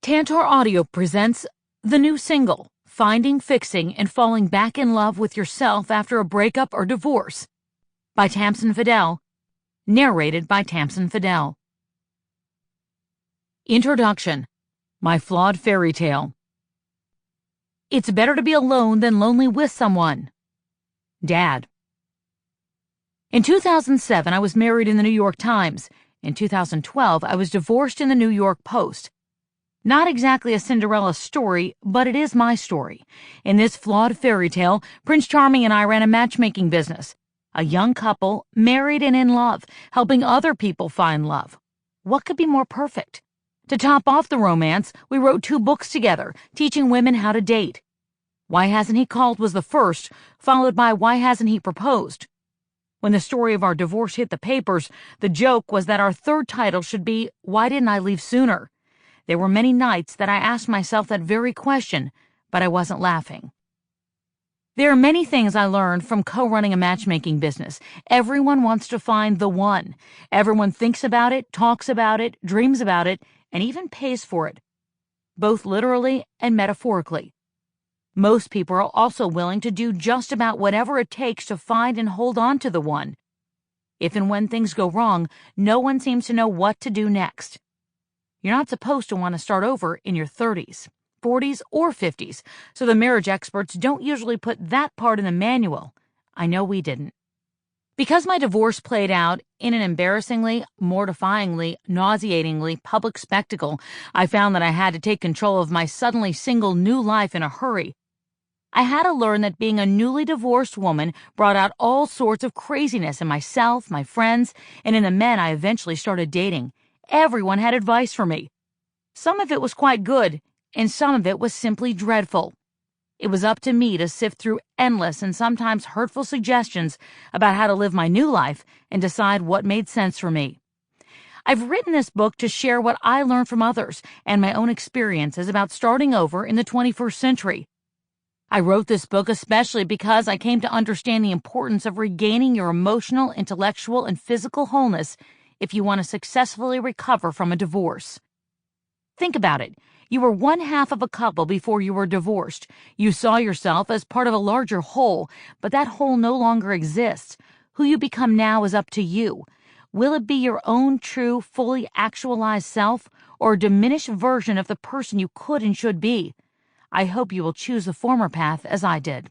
Tantor Audio presents the new single, Finding, Fixing, and Falling Back in Love with Yourself After a Breakup or Divorce, by Tamsen Fadal, narrated by Tamsen Fadal. Introduction. My Flawed Fairy Tale. It's better to be alone than lonely with someone. Dad. In 2007, I was married in the New York Times. In 2012, I was divorced in the New York Post. Not exactly a Cinderella story, but it is my story. In this flawed fairy tale, Prince Charming and I ran a matchmaking business. A young couple, married and in love, helping other people find love. What could be more perfect? To top off the romance, we wrote 2 books together, teaching women how to date. Why Hasn't He Called was the first, followed by Why Hasn't He Proposed? When the story of our divorce hit the papers, the joke was that our third title should be Why Didn't I Leave Sooner? There were many nights that I asked myself that very question, but I wasn't laughing. There are many things I learned from co-running a matchmaking business. Everyone wants to find the one. Everyone thinks about it, talks about it, dreams about it, and even pays for it, both literally and metaphorically. Most people are also willing to do just about whatever it takes to find and hold on to the one. If and when things go wrong, no one seems to know what to do next. You're not supposed to want to start over in your 30s, 40s, or 50s, so the marriage experts don't usually put that part in the manual. I know we didn't. Because my divorce played out in an embarrassingly, mortifyingly, nauseatingly public spectacle, I found that I had to take control of my suddenly single new life in a hurry. I had to learn that being a newly divorced woman brought out all sorts of craziness in myself, my friends, and in the men I eventually started dating. Everyone had advice for me. Some of it was quite good, and some of it was simply dreadful. It was up to me to sift through endless and sometimes hurtful suggestions about how to live my new life and decide what made sense for me. I've written this book to share what I learned from others and my own experiences about starting over in the 21st century. I wrote this book especially because I came to understand the importance of regaining your emotional, intellectual, and physical wholeness if you want to successfully recover from a divorce. Think about it. You were one half of a couple before you were divorced. You saw yourself as part of a larger whole, but that whole no longer exists. Who you become now is up to you. Will it be your own true, fully actualized self, or a diminished version of the person you could and should be? I hope you will choose the former path as I did.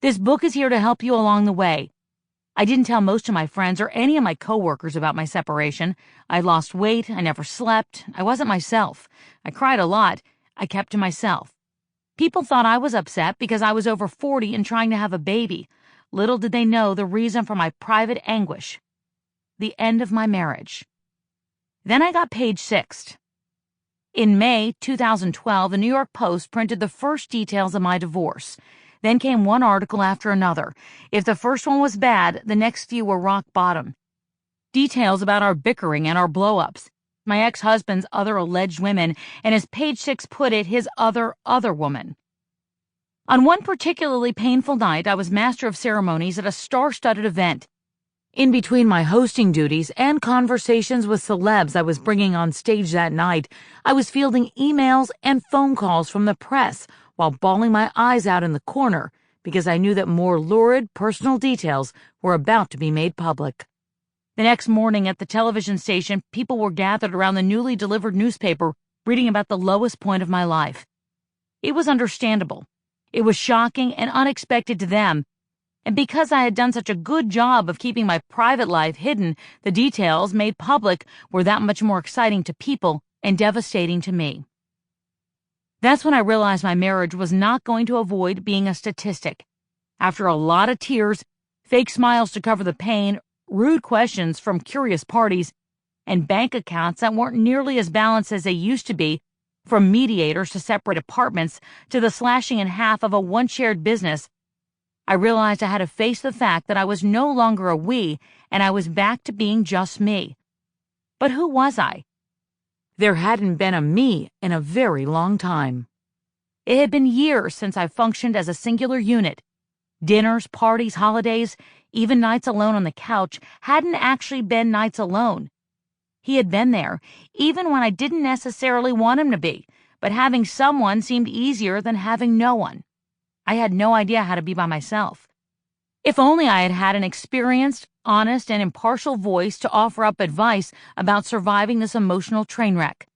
This book is here to help you along the way. I didn't tell most of my friends or any of my coworkers about my separation. I lost weight. I never slept. I wasn't myself. I cried a lot. I kept to myself. People thought I was upset because I was over 40 and trying to have a baby. Little did they know the reason for my private anguish. The end of my marriage. Then I got page 6. In May 2012, the New York Post printed the first details of my divorce. Then came one article after another. If the first one was bad, the next few were rock bottom. Details about our bickering and our blow-ups, my ex-husband's other alleged women, and as page 6 put it, his other woman. On one particularly painful night, I was master of ceremonies at a star-studded event. In between my hosting duties and conversations with celebs I was bringing on stage that night, I was fielding emails and phone calls from the press while bawling my eyes out in the corner because I knew that more lurid personal details were about to be made public. The next morning at the television station, people were gathered around the newly delivered newspaper reading about the lowest point of my life. It was understandable. It was shocking and unexpected to them. And because I had done such a good job of keeping my private life hidden, the details made public were that much more exciting to people and devastating to me. That's when I realized my marriage was not going to avoid being a statistic. After a lot of tears, fake smiles to cover the pain, rude questions from curious parties, and bank accounts that weren't nearly as balanced as they used to be, from mediators to separate apartments to the slashing in half of a once-shared business, I realized I had to face the fact that I was no longer a we, and I was back to being just me. But who was I? There hadn't been a me in a very long time. It had been years since I functioned as a singular unit. Dinners, parties, holidays, even nights alone on the couch hadn't actually been nights alone. He had been there, even when I didn't necessarily want him to be, but having someone seemed easier than having no one. I had no idea how to be by myself. If only I had had an experienced, honest, and impartial voice to offer up advice about surviving this emotional train wreck.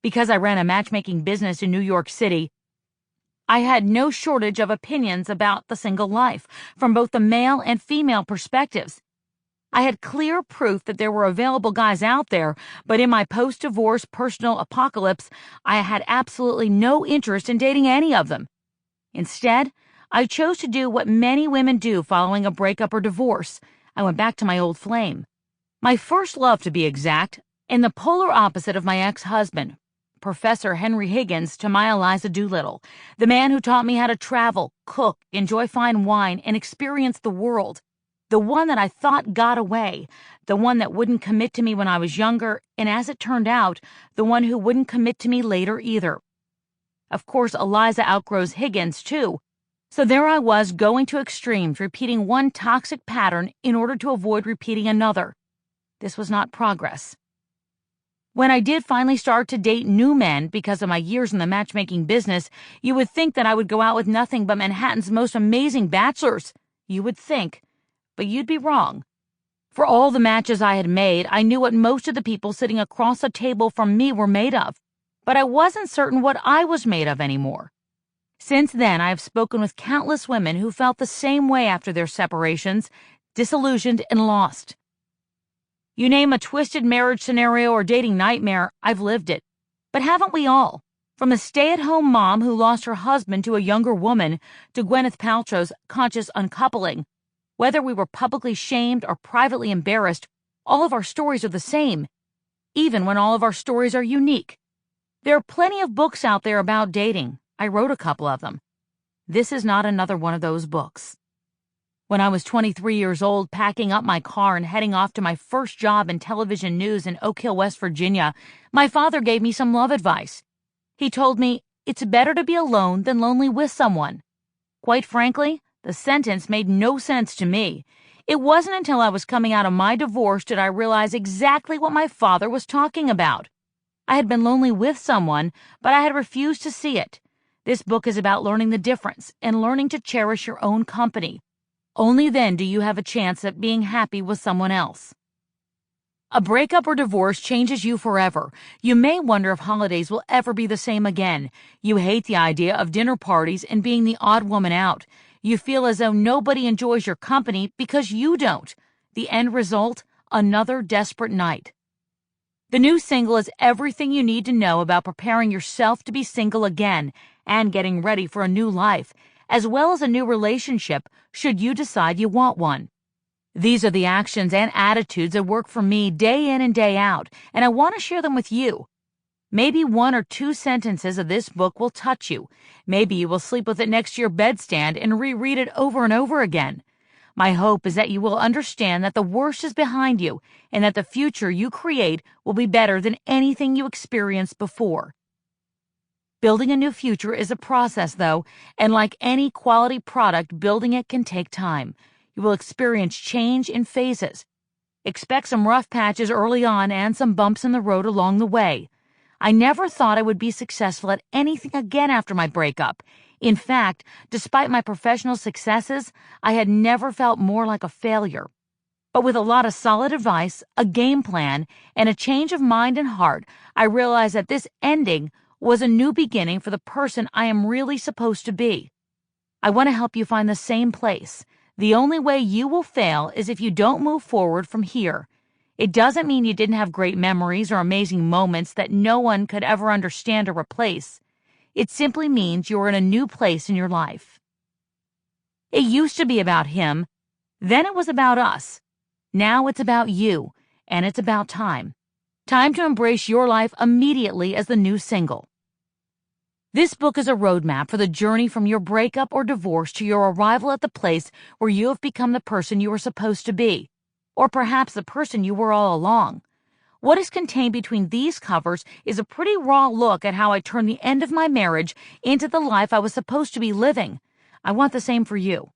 Because I ran a matchmaking business in New York City, I had no shortage of opinions about the single life, from both the male and female perspectives. I had clear proof that there were available guys out there, but in my post-divorce personal apocalypse, I had absolutely no interest in dating any of them. Instead, I chose to do what many women do following a breakup or divorce. I went back to my old flame. My first love, to be exact, and the polar opposite of my ex-husband, Professor Henry Higgins to my Eliza Doolittle, the man who taught me how to travel, cook, enjoy fine wine, and experience the world. The one that I thought got away, the one that wouldn't commit to me when I was younger, and as it turned out, the one who wouldn't commit to me later either. Of course, Eliza outgrows Higgins, too. So there I was, going to extremes, repeating one toxic pattern in order to avoid repeating another. This was not progress. When I did finally start to date new men because of my years in the matchmaking business, you would think that I would go out with nothing but Manhattan's most amazing bachelors. You would think. But you'd be wrong. For all the matches I had made, I knew what most of the people sitting across the table from me were made of. But I wasn't certain what I was made of anymore. Since then, I have spoken with countless women who felt the same way after their separations, disillusioned and lost. You name a twisted marriage scenario or dating nightmare, I've lived it. But haven't we all? From a stay-at-home mom who lost her husband to a younger woman, to Gwyneth Paltrow's conscious uncoupling. Whether we were publicly shamed or privately embarrassed, all of our stories are the same, even when all of our stories are unique. There are plenty of books out there about dating. I wrote a couple of them. This is not another one of those books. When I was 23 years old, packing up my car and heading off to my first job in television news in Oak Hill, West Virginia, my father gave me some love advice. He told me, it's better to be alone than lonely with someone. Quite frankly, the sentence made no sense to me. It wasn't until I was coming out of my divorce did I realize exactly what my father was talking about. I had been lonely with someone, but I had refused to see it. This book is about learning the difference and learning to cherish your own company. Only then do you have a chance at being happy with someone else. A breakup or divorce changes you forever. You may wonder if holidays will ever be the same again. You hate the idea of dinner parties and being the odd woman out. You feel as though nobody enjoys your company because you don't. The end result, another desperate night. The new single is everything you need to know about preparing yourself to be single again and getting ready for a new life, as well as a new relationship should you decide you want one. These are the actions and attitudes that work for me day in and day out, and I want to share them with you. Maybe one or two sentences of this book will touch you. Maybe you will sleep with it next to your bedstand and reread it over and over again. My hope is that you will understand that the worst is behind you and that the future you create will be better than anything you experienced before. Building a new future is a process, though, and like any quality product, building it can take time. You will experience change in phases. Expect some rough patches early on and some bumps in the road along the way. I never thought I would be successful at anything again after my breakup. In fact, despite my professional successes, I had never felt more like a failure. But with a lot of solid advice, a game plan, and a change of mind and heart, I realized that this ending was a new beginning for the person I am really supposed to be. I want to help you find the same place. The only way you will fail is if you don't move forward from here. It doesn't mean you didn't have great memories or amazing moments that no one could ever understand or replace. It simply means you're in a new place in your life. It used to be about him, then it was about us. Now it's about you, and it's about time. Time to embrace your life immediately as the new single. This book is a roadmap for the journey from your breakup or divorce to your arrival at the place where you have become the person you were supposed to be, or perhaps the person you were all along. What is contained between these covers is a pretty raw look at how I turned the end of my marriage into the life I was supposed to be living. I want the same for you.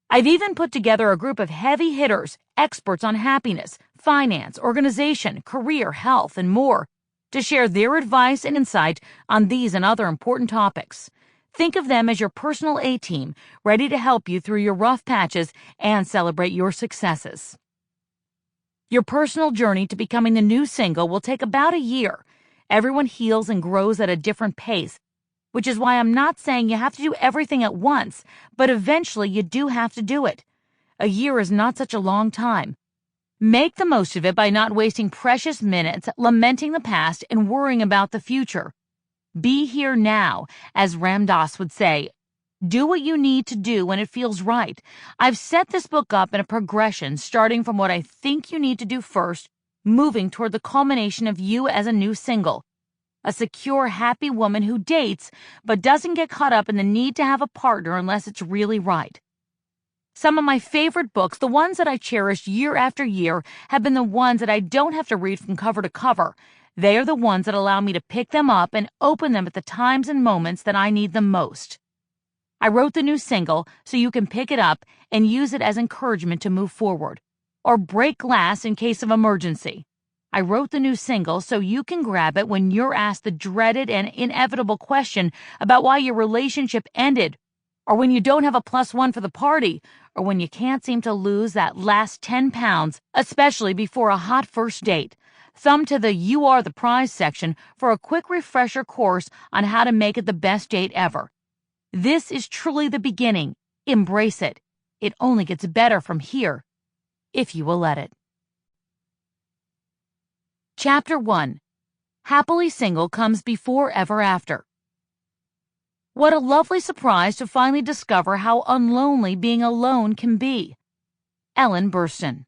I've even put together a group of heavy hitters, experts on happiness, finance, organization, career, health, and more to share their advice and insight on these and other important topics. Think of them as your personal A-team, ready to help you through your rough patches and celebrate your successes. Your personal journey to becoming the new single will take about a year. Everyone heals and grows at a different pace, which is why I'm not saying you have to do everything at once, but eventually you do have to do it. A year is not such a long time. Make the most of it by not wasting precious minutes lamenting the past and worrying about the future. Be here now, as Ram Dass would say. Do what you need to do when it feels right. I've set this book up in a progression, starting from what I think you need to do first, moving toward the culmination of you as a new single. A secure, happy woman who dates, but doesn't get caught up in the need to have a partner unless it's really right. Some of my favorite books, the ones that I cherished year after year, have been the ones that I don't have to read from cover to cover. They are the ones that allow me to pick them up and open them at the times and moments that I need them most. I wrote the new single so you can pick it up and use it as encouragement to move forward, or break glass in case of emergency. I wrote the new single so you can grab it when you're asked the dreaded and inevitable question about why your relationship ended, or when you don't have a +1 for the party, or when you can't seem to lose that last 10 pounds, especially before a hot first date. Thumb to the You Are the Prize section for a quick refresher course on how to make it the best date ever. This is truly the beginning. Embrace it. It only gets better from here, if you will let it. Chapter 1. Happily Single Comes Before Ever After. What a lovely surprise to finally discover how unlonely being alone can be. Ellen Burstyn.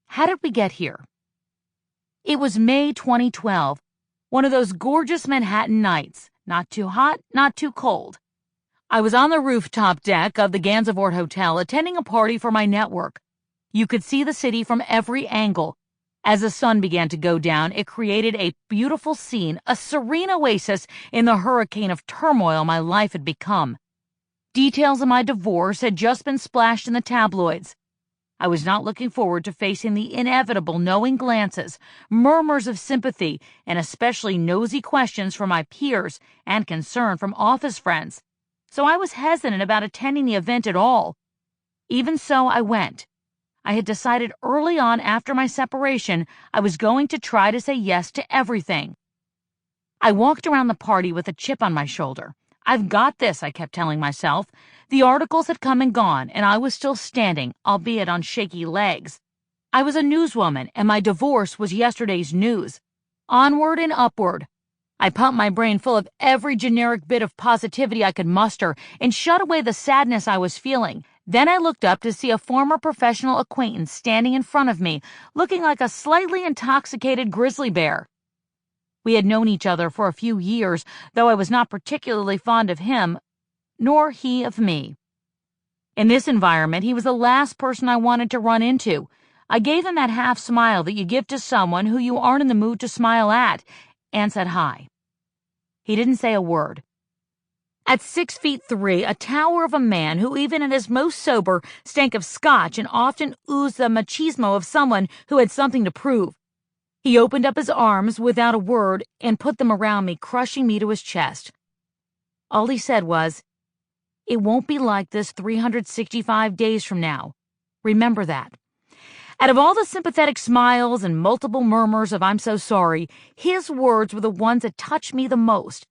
How did we get here? It was May 2012, one of those gorgeous Manhattan nights. Not too hot, not too cold. I was on the rooftop deck of the Gansevoort Hotel attending a party for my network. You could see the city from every angle. As the sun began to go down, it created a beautiful scene, a serene oasis in the hurricane of turmoil my life had become. Details of my divorce had just been splashed in the tabloids. I was not looking forward to facing the inevitable knowing glances, murmurs of sympathy, and especially nosy questions from my peers and concern from office friends, so I was hesitant about attending the event at all. Even so, I went. I had decided early on after my separation I was going to try to say yes to everything. I walked around the party with a chip on my shoulder. I've got this, I kept telling myself. The articles had come and gone, and I was still standing, albeit on shaky legs. I was a newswoman, and my divorce was yesterday's news. Onward and upward. I pumped my brain full of every generic bit of positivity I could muster and shut away the sadness I was feeling. Then I looked up to see a former professional acquaintance standing in front of me, looking like a slightly intoxicated grizzly bear. We had known each other for a few years, though I was not particularly fond of him, nor he of me. In this environment, he was the last person I wanted to run into. I gave him that half smile that you give to someone who you aren't in the mood to smile at, and said hi. He didn't say a word. At 6'3", a tower of a man who even at his most sober stank of scotch and often oozed the machismo of someone who had something to prove. He opened up his arms without a word and put them around me, crushing me to his chest. All he said was, "It won't be like this 365 days from now. Remember that." Out of all the sympathetic smiles and multiple murmurs of "I'm so sorry," his words were the ones that touched me the most.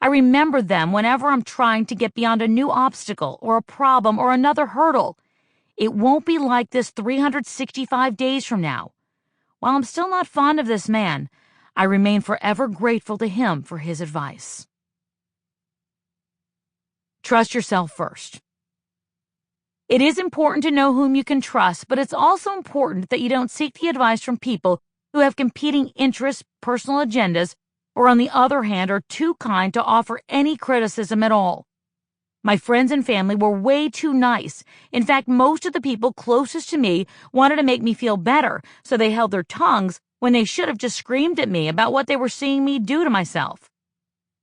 I remember them whenever I'm trying to get beyond a new obstacle or a problem or another hurdle. It won't be like this 365 days from now. While I'm still not fond of this man, I remain forever grateful to him for his advice. Trust yourself first. It is important to know whom you can trust, but it's also important that you don't seek the advice from people who have competing interests, personal agendas, or on the other hand are too kind to offer any criticism at all. My friends and family were way too nice. In fact, most of the people closest to me wanted to make me feel better, so they held their tongues when they should have just screamed at me about what they were seeing me do to myself.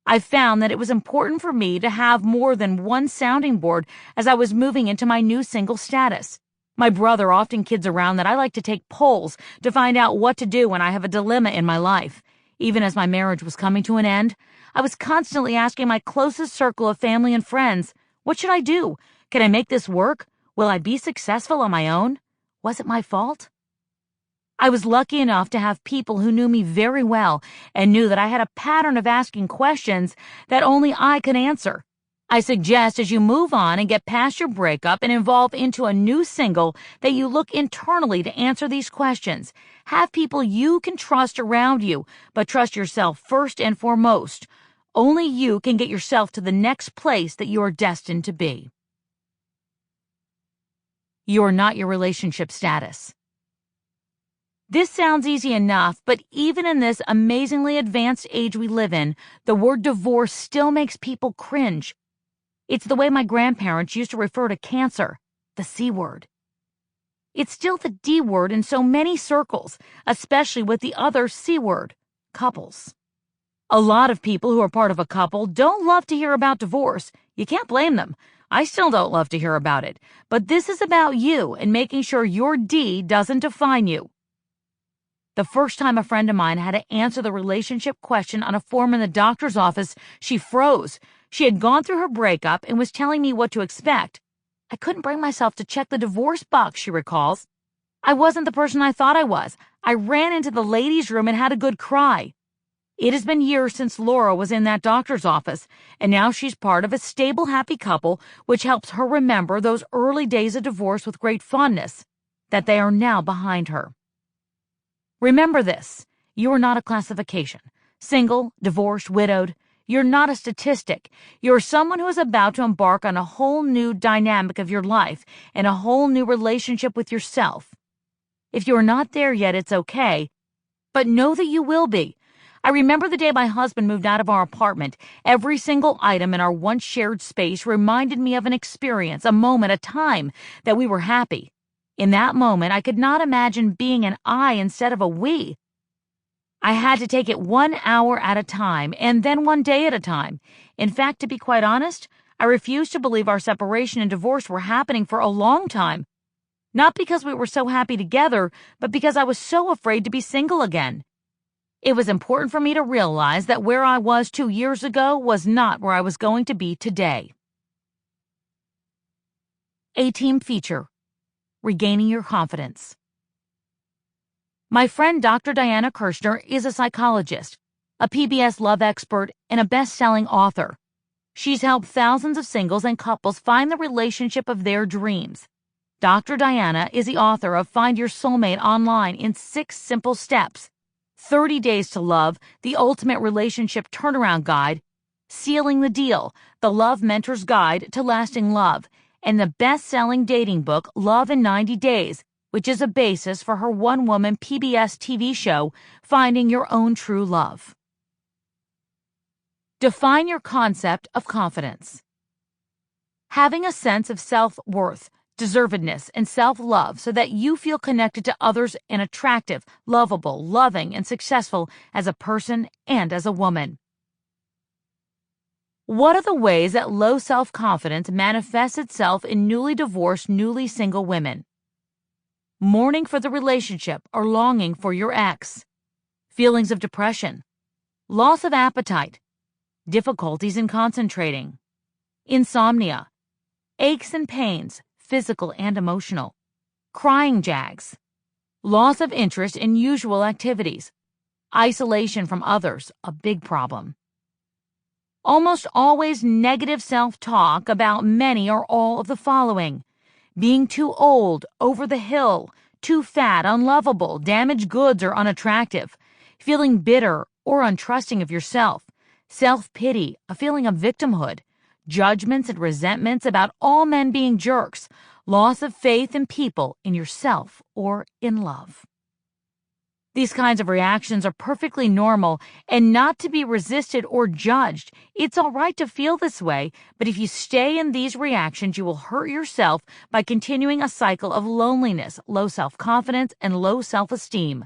I found that it was important for me to have more than one sounding board as I was moving into my new single status. My brother often kids around that I like to take polls to find out what to do when I have a dilemma in my life. Even as my marriage was coming to an end, I was constantly asking my closest circle of family and friends, what should I do? Can I make this work? Will I be successful on my own? Was it my fault? I was lucky enough to have people who knew me very well and knew that I had a pattern of asking questions that only I could answer. I suggest as you move on and get past your breakup and evolve into a new single that you look internally to answer these questions. Have people you can trust around you, but trust yourself first and foremost. Only you can get yourself to the next place that you are destined to be. You are not your relationship status. This sounds easy enough, but even in this amazingly advanced age we live in, the word divorce still makes people cringe. It's the way my grandparents used to refer to cancer, the C word. It's still the D word in so many circles, especially with the other C word, couples. A lot of people who are part of a couple don't love to hear about divorce. You can't blame them. I still don't love to hear about it. But this is about you and making sure your D doesn't define you. The first time a friend of mine had to answer the relationship question on a form in the doctor's office, she froze. She had gone through her breakup and was telling me what to expect. I couldn't bring myself to check the divorce box, she recalls. I wasn't the person I thought I was. I ran into the ladies' room and had a good cry. It has been years since Laura was in that doctor's office, and now she's part of a stable, happy couple, which helps her remember those early days of divorce with great fondness, that they are now behind her. Remember this, you are not a classification. Single, divorced, widowed. You're not a statistic. You're someone who is about to embark on a whole new dynamic of your life and a whole new relationship with yourself. If you're not there yet, it's okay, but know that you will be. I remember the day my husband moved out of our apartment. Every single item in our once shared space reminded me of an experience, a moment, a time that we were happy. In that moment, I could not imagine being an I instead of a we. I had to take it 1 hour at a time, and then 1 day at a time. In fact, to be quite honest, I refused to believe our separation and divorce were happening for a long time. Not because we were so happy together, but because I was so afraid to be single again. It was important for me to realize that where I was 2 years ago was not where I was going to be today. A-Team Feature: Regaining Your Confidence. My friend Dr. Diana Kirshner is a psychologist, a PBS love expert, and a best-selling author. She's helped thousands of singles and couples find the relationship of their dreams. Dr. Diana is the author of Find Your Soulmate Online in 6 Simple Steps, 30 Days to Love, the Ultimate Relationship Turnaround Guide, Sealing the Deal, the Love Mentor's Guide to Lasting Love, and the best-selling dating book Love in 90 Days, which is a basis for her one-woman PBS TV show, Finding Your Own True Love. Define your concept of confidence. Having a sense of self-worth, deservedness, and self-love so that you feel connected to others and attractive, lovable, loving, and successful as a person and as a woman. What are the ways that low self-confidence manifests itself in newly divorced, newly single women? Mourning for the relationship or longing for your ex. Feelings of depression. Loss of appetite. Difficulties in concentrating. Insomnia. Aches and pains, physical and emotional. Crying jags. Loss of interest in usual activities. Isolation from others, a big problem. Almost always negative self-talk about many or all of the following: being too old, over the hill, too fat, unlovable, damaged goods, or unattractive, feeling bitter or untrusting of yourself, self-pity, a feeling of victimhood, judgments and resentments about all men being jerks, loss of faith in people, in yourself, or in love. These kinds of reactions are perfectly normal and not to be resisted or judged. It's all right to feel this way, but if you stay in these reactions, you will hurt yourself by continuing a cycle of loneliness, low self-confidence, and low self-esteem.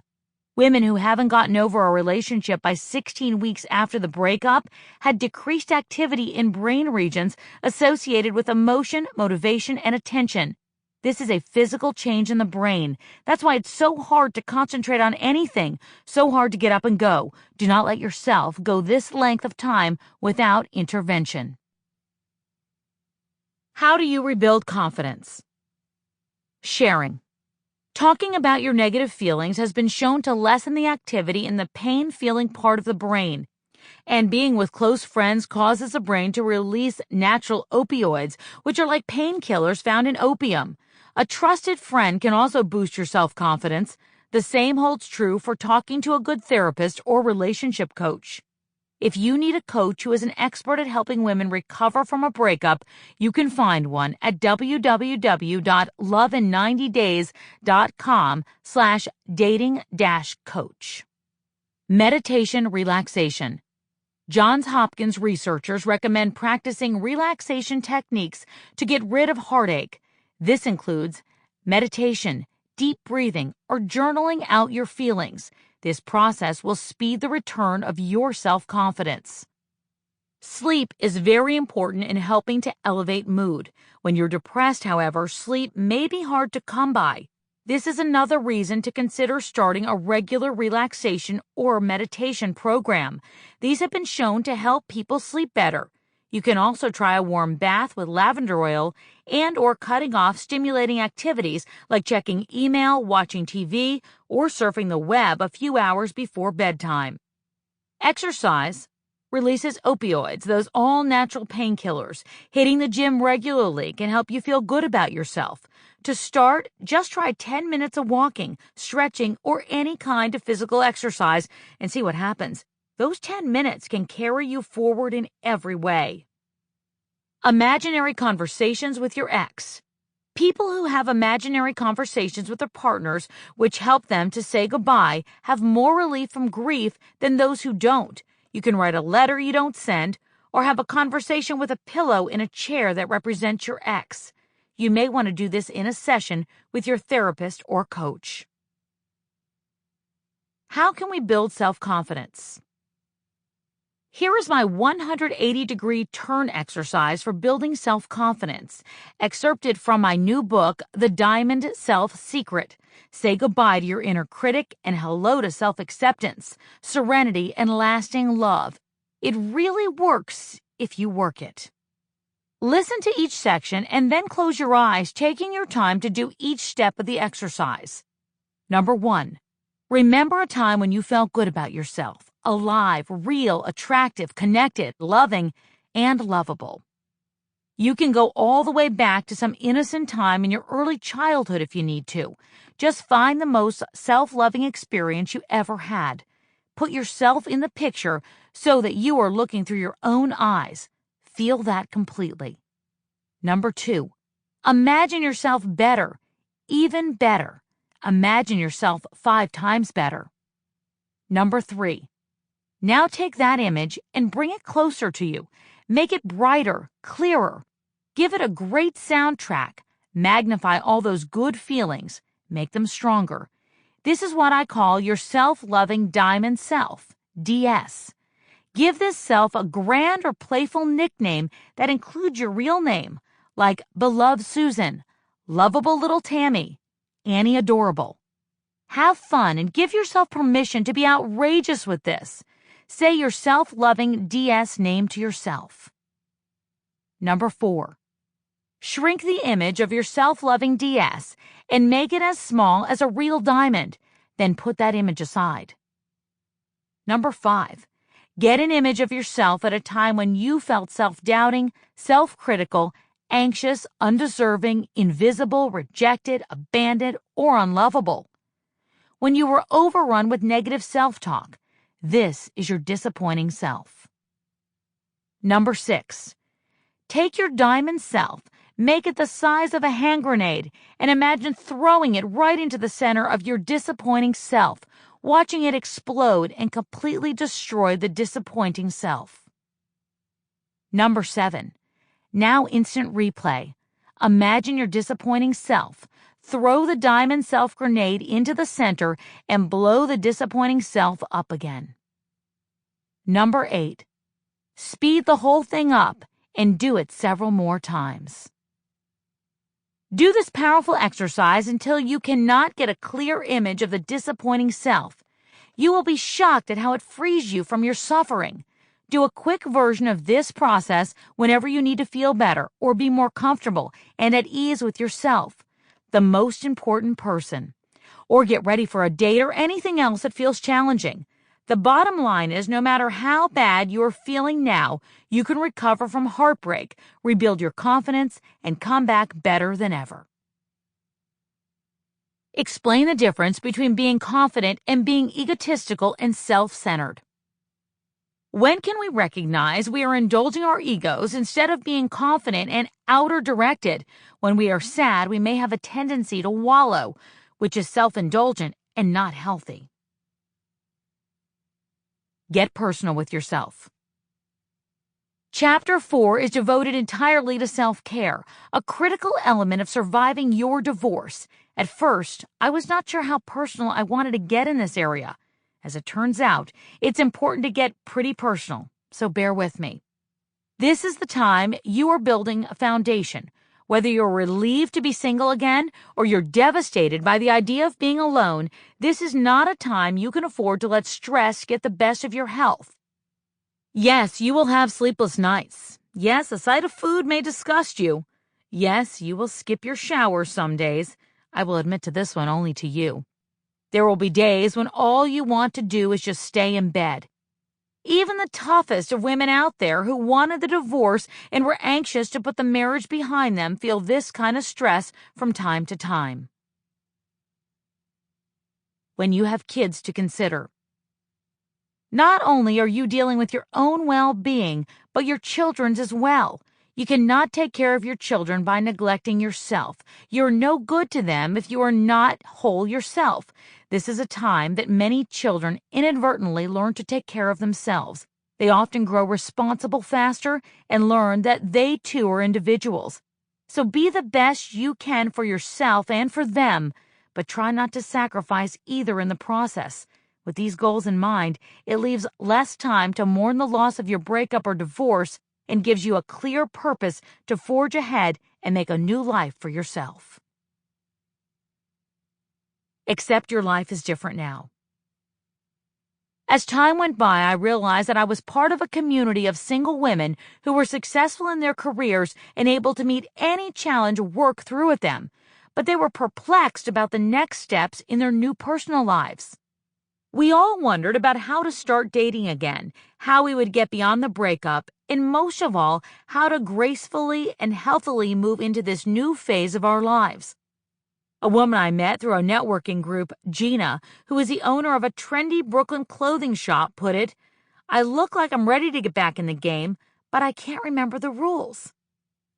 Women who haven't gotten over a relationship by 16 weeks after the breakup had decreased activity in brain regions associated with emotion, motivation, and attention. This is a physical change in the brain. That's why it's so hard to concentrate on anything, so hard to get up and go. Do not let yourself go this length of time without intervention. How do you rebuild confidence? Sharing. Talking about your negative feelings has been shown to lessen the activity in the pain-feeling part of the brain. And being with close friends causes the brain to release natural opioids, which are like painkillers found in opium. A trusted friend can also boost your self-confidence. The same holds true for talking to a good therapist or relationship coach. If you need a coach who is an expert at helping women recover from a breakup, you can find one at www.loveind90days.com/dating-coach. Meditation relaxation. Johns Hopkins researchers recommend practicing relaxation techniques to get rid of heartache. This includes meditation, deep breathing, or journaling out your feelings. This process will speed the return of your self-confidence. Sleep is very important in helping to elevate mood. When you're depressed, however, sleep may be hard to come by. This is another reason to consider starting a regular relaxation or meditation program. These have been shown to help people sleep better. You can also try a warm bath with lavender oil and/or cutting off stimulating activities like checking email, watching TV, or surfing the web a few hours before bedtime. Exercise releases opioids, those all-natural painkillers. Hitting the gym regularly can help you feel good about yourself. To start, just try 10 minutes of walking, stretching, or any kind of physical exercise and see what happens. Those 10 minutes can carry you forward in every way. Imaginary conversations with your ex. People who have imaginary conversations with their partners, which help them to say goodbye, have more relief from grief than those who don't. You can write a letter you don't send, or have a conversation with a pillow in a chair that represents your ex. You may want to do this in a session with your therapist or coach. How can we build self-confidence? Here is my 180-degree turn exercise for building self-confidence, excerpted from my new book, The Diamond Self-Secret. Say goodbye to your inner critic and hello to self-acceptance, serenity, and lasting love. It really works if you work it. Listen to each section and then close your eyes, taking your time to do each step of the exercise. Number 1. Remember a time when you felt good about yourself, alive, real, attractive, connected, loving, and lovable. You can go all the way back to some innocent time in your early childhood if you need to. Just find the most self-loving experience you ever had. Put yourself in the picture so that you are looking through your own eyes. Feel that completely. Number 2, imagine yourself better, even better. Imagine yourself 5 times better. Number 3, now take that image and bring it closer to you. Make it brighter, clearer. Give it a great soundtrack. Magnify all those good feelings. Make them stronger. This is what I call your self-loving diamond self, DS. Give this self a grand or playful nickname that includes your real name, like Beloved Susan, Lovable Little Tammy, Annie Adorable. Have fun and give yourself permission to be outrageous with this. Say your self-loving DS name to yourself. Number 4, shrink the image of your self-loving DS and make it as small as a real diamond. Then put that image aside. Number 5, get an image of yourself at a time when you felt self-doubting, self-critical, anxious, undeserving, invisible, rejected, abandoned, or unlovable. When you were overrun with negative self-talk, this is your disappointing self. Number 6, take your diamond self, make it the size of a hand grenade, and imagine throwing it right into the center of your disappointing self, watching it explode and completely destroy the disappointing self. Number 7, now instant replay. Imagine your disappointing self. Throw the diamond self grenade into the center and blow the disappointing self up again. Number 8, speed the whole thing up and do it several more times. Do this powerful exercise until you cannot get a clear image of the disappointing self. You will be shocked at how it frees you from your suffering. Do a quick version of this process whenever you need to feel better or be more comfortable and at ease with yourself, the most important person. Or get ready for a date or anything else that feels challenging. The bottom line is, no matter how bad you are feeling now, you can recover from heartbreak, rebuild your confidence, and come back better than ever. Explain the difference between being confident and being egotistical and self-centered. When can we recognize we are indulging our egos instead of being confident and outer-directed? When we are sad, we may have a tendency to wallow, which is self-indulgent and not healthy. Get personal with yourself. Chapter 4 is devoted entirely to self-care, a critical element of surviving your divorce. At first, I was not sure how personal I wanted to get in this area. As it turns out, it's important to get pretty personal, so bear with me. This is the time you are building a foundation. Whether you're relieved to be single again or you're devastated by the idea of being alone, this is not a time you can afford to let stress get the best of your health. Yes, you will have sleepless nights. Yes, a sight of food may disgust you. Yes, you will skip your shower some days. I will admit to this one only to you. There will be days when all you want to do is just stay in bed. Even the toughest of women out there who wanted the divorce and were anxious to put the marriage behind them feel this kind of stress from time to time. When you have kids to consider. Not only are you dealing with your own well-being, but your children's as well. You cannot take care of your children by neglecting yourself. You're no good to them if you are not whole yourself. This is a time that many children inadvertently learn to take care of themselves. They often grow responsible faster and learn that they too are individuals. So be the best you can for yourself and for them, but try not to sacrifice either in the process. With these goals in mind, it leaves less time to mourn the loss of your breakup or divorce and gives you a clear purpose to forge ahead and make a new life for yourself. Accept your life is different now. As time went by, I realized that I was part of a community of single women who were successful in their careers and able to meet any challenge or work through with them, but they were perplexed about the next steps in their new personal lives. We all wondered about how to start dating again, how we would get beyond the breakup, and most of all, how to gracefully and healthily move into this new phase of our lives. A woman I met through a networking group, Gina, who is the owner of a trendy Brooklyn clothing shop, put it, "I look like I'm ready to get back in the game, but I can't remember the rules."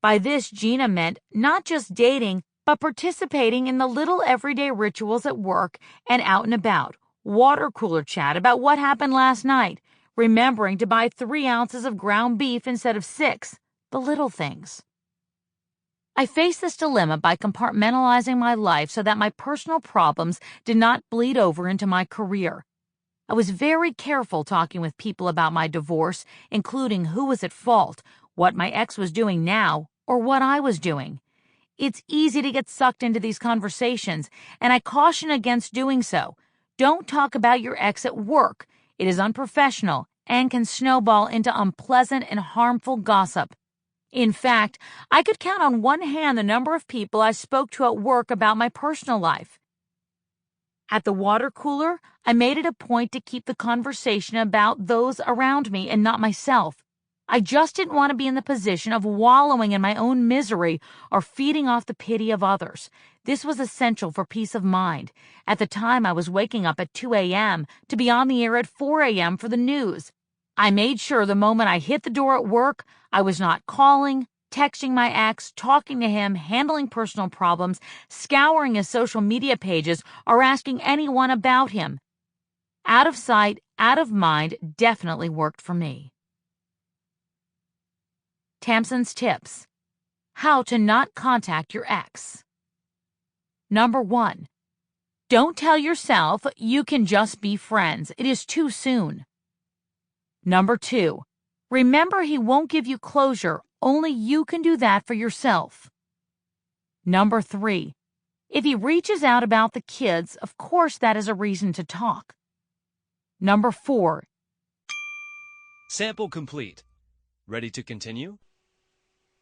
By this, Gina meant not just dating, but participating in the little everyday rituals at work and out and about. Water cooler chat about what happened last night, remembering to buy 3 ounces of ground beef instead of 6, the little things. I faced this dilemma by compartmentalizing my life so that my personal problems did not bleed over into my career. I was very careful talking with people about my divorce, including who was at fault, what my ex was doing now, or what I was doing. It's easy to get sucked into these conversations, and I caution against doing so. Don't talk about your ex at work. It is unprofessional and can snowball into unpleasant and harmful gossip. In fact, I could count on one hand the number of people I spoke to at work about my personal life. At the water cooler, I made it a point to keep the conversation about those around me and not myself. I just didn't want to be in the position of wallowing in my own misery or feeding off the pity of others. This was essential for peace of mind. At the time, I was waking up at 2 a.m. to be on the air at 4 a.m. for the news. I made sure the moment I hit the door at work, I was not calling, texting my ex, talking to him, handling personal problems, scouring his social media pages, or asking anyone about him. Out of sight, out of mind definitely worked for me. Tamsen's tips. How to not contact your ex. Number 1. Don't tell yourself you can just be friends. It is too soon. Number 2. Remember he won't give you closure. Only you can do that for yourself. Number 3. If he reaches out about the kids, of course that is a reason to talk. Number 4. Sample complete. Ready to continue?